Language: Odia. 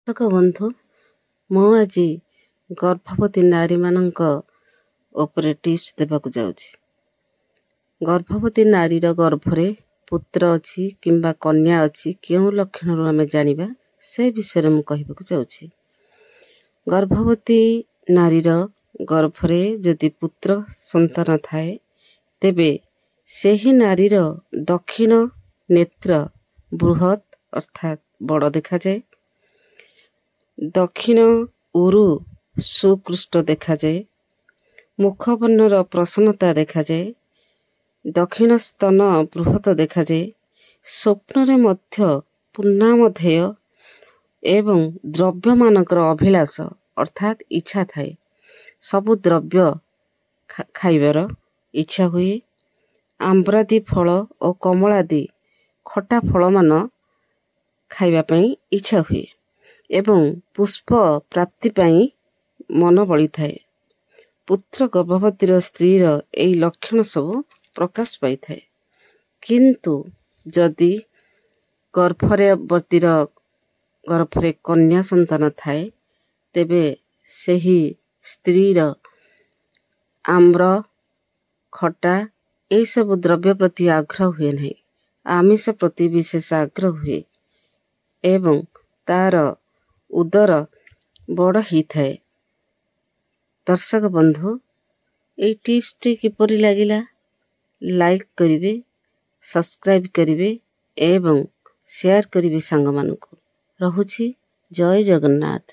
ଦର୍ଶକ ବନ୍ଧୁ, ମୁଁ ଆଜି ଗର୍ଭବତୀ ନାରୀମାନଙ୍କ ଉପରେ ଟିପ୍ସ ଦେବାକୁ ଯାଉଛି। ଗର୍ଭବତୀ ନାରୀର ଗର୍ଭରେ ପୁତ୍ର ଅଛି କିମ୍ବା କନ୍ୟା ଅଛି, କେଉଁ ଲକ୍ଷଣରୁ ଆମେ ଜାଣିବା ସେ ବିଷୟରେ ମୁଁ କହିବାକୁ ଯାଉଛି। ଗର୍ଭବତୀ ନାରୀର ଗର୍ଭରେ ଯଦି ପୁତ୍ର ସନ୍ତାନ ଥାଏ, ତେବେ ସେହି ନାରୀର ଦକ୍ଷିଣ ନେତ୍ର ବୃହତ୍ ଅର୍ଥାତ୍ ବଡ଼ ଦେଖାଯାଏ। ଦକ୍ଷିଣ ଉରୁ ସୁକୃଷ୍ଟ ଦେଖାଯାଏ। ମୁଖବର୍ଣ୍ଣର ପ୍ରସନ୍ନତା ଦେଖାଯାଏ। ଦକ୍ଷିଣ ସ୍ତନ ବୃହତ୍ ଦେଖାଯାଏ। ସ୍ୱପ୍ନରେ ମଧ୍ୟ ପୂର୍ଣ୍ଣାମଧେୟ ଏବଂ ଦ୍ରବ୍ୟମାନଙ୍କର ଅଭିଳାଷ ଅର୍ଥାତ୍ ଇଚ୍ଛା ଥାଏ। ସବୁ ଦ୍ରବ୍ୟ ଖାଇବାର ଇଚ୍ଛା ହୁଏ। ଆମ୍ବ୍ରାଦି ଫଳ ଓ କମଳାଦି ଖଟା ଫଳମାନ ଖାଇବା ପାଇଁ ଇଚ୍ଛା ହୁଏ ଏବଂ ପୁଷ୍ପ ପ୍ରାପ୍ତି ପାଇଁ ମନ ବଳିଥାଏ। ପୁତ୍ର ଗର୍ଭବତୀର ସ୍ତ୍ରୀର ଏହି ଲକ୍ଷଣ ସବୁ ପ୍ରକାଶ ପାଇଥାଏ। କିନ୍ତୁ ଯଦି ଗର୍ଭରେ କନ୍ୟା ସନ୍ତାନ ଥାଏ, ତେବେ ସେହି ସ୍ତ୍ରୀର ଆମ୍ର, ଖଟା ଏହିସବୁ ଦ୍ରବ୍ୟ ପ୍ରତି ଆଗ୍ରହ ହୁଏ ନାହିଁ। ଆମିଷ ପ୍ରତି ବିଶେଷ ଆଗ୍ରହ ହୁଏ ଏବଂ ତାର ଉଦର ବଡ଼ ହେଇଥାଏ। ଦର୍ଶକ ବନ୍ଧୁ, ଏହି ଟିପ୍ସଟି କିପରି ଲାଗିଲା? ଲାଇକ୍ କରିବେ, ସବସ୍କ୍ରାଇବ୍ କରିବେ ଏବଂ ସେୟାର କରିବେ ସାଙ୍ଗମାନଙ୍କୁ। ରହୁଛି। ଜୟ ଜଗନ୍ନାଥ।